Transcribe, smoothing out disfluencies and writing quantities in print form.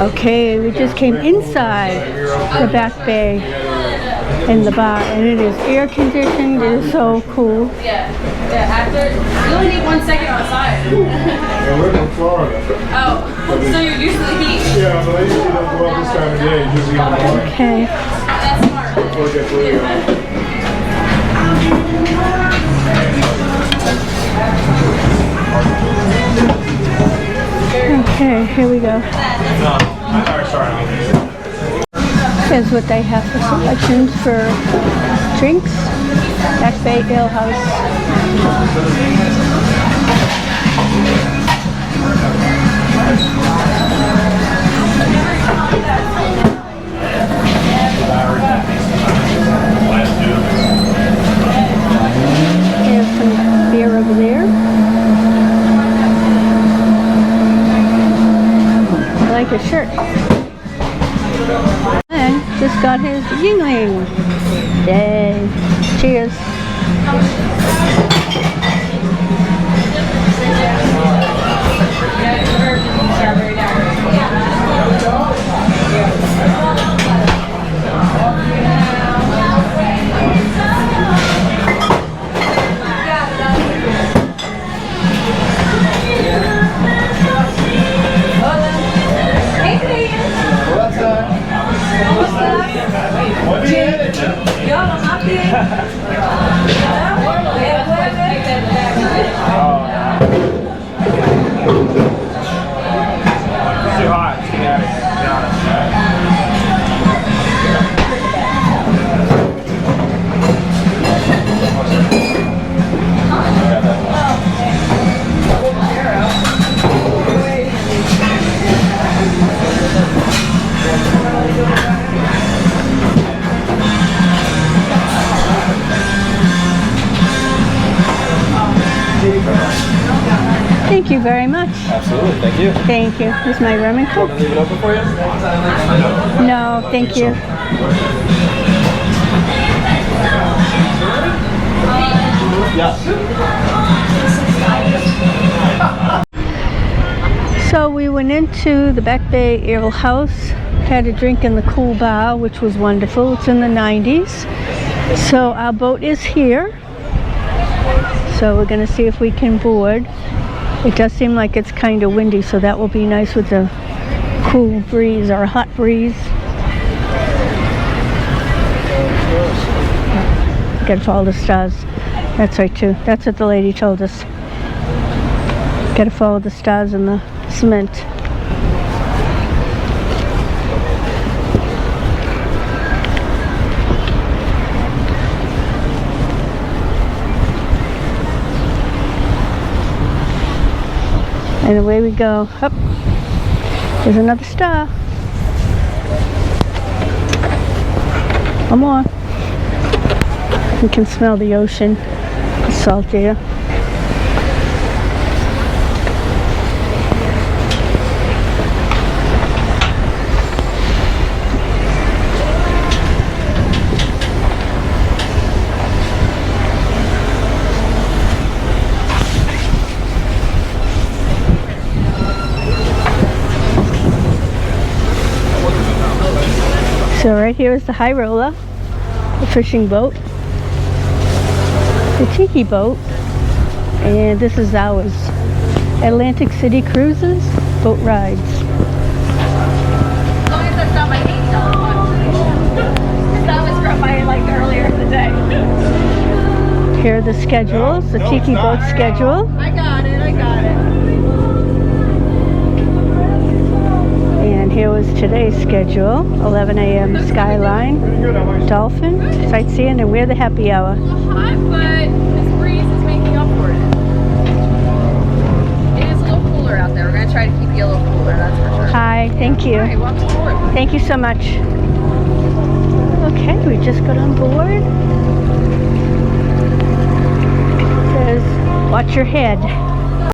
Okay, we just came inside the back bay in the bar, and it is air conditioned. It is so cool. Yeah. After you only need 1 second outside. Yeah, we're in Florida. Oh, so you're used to the heat. Yeah, but I usually don't go out this time of day. Usually in the morning. Okay. That's smart. Before it gets really hot. Okay, here we go. Here's what they have for selections for drinks. Back Bay Ale House. Here's some beer over there. I like his shirt. And just got his Yingling. Yay. Cheers. Thank you very much. Absolutely, thank you. Thank you. This is my rum and coke. Want to leave it open for you? No, thank you. Yeah. So we went into the Back Bay Ale House, had a drink in the cool bar, which was wonderful. It's in the 90s. So our boat is here. So we're going to see if we can board. It does seem like it's kind of windy, so that will be nice with the cool breeze or hot breeze. Gotta follow the stars. That's right too. That's what the lady told us. Gotta follow the stars in the cement. And away we go. Up. There's another star. One more. You can smell the ocean. It's saltier. So right here is the high roller, the fishing boat, the tiki boat, and this is ours. Atlantic City Cruises boat rides. As long as that's not my $8 one. That was from my earlier in the day. Here are the schedules, the tiki boat schedule. I got it. And here was today's schedule. 11 a.m. Skyline, Dolphin, sightseeing, and we're the happy hour. It's a little hot, but this breeze is making up for it. It is a little cooler out there. We're going to try to keep you a little cooler, that's for sure. Hi, thank you. All right, welcome aboard. Thank you so much. Okay, we just got on board. It says, watch your head.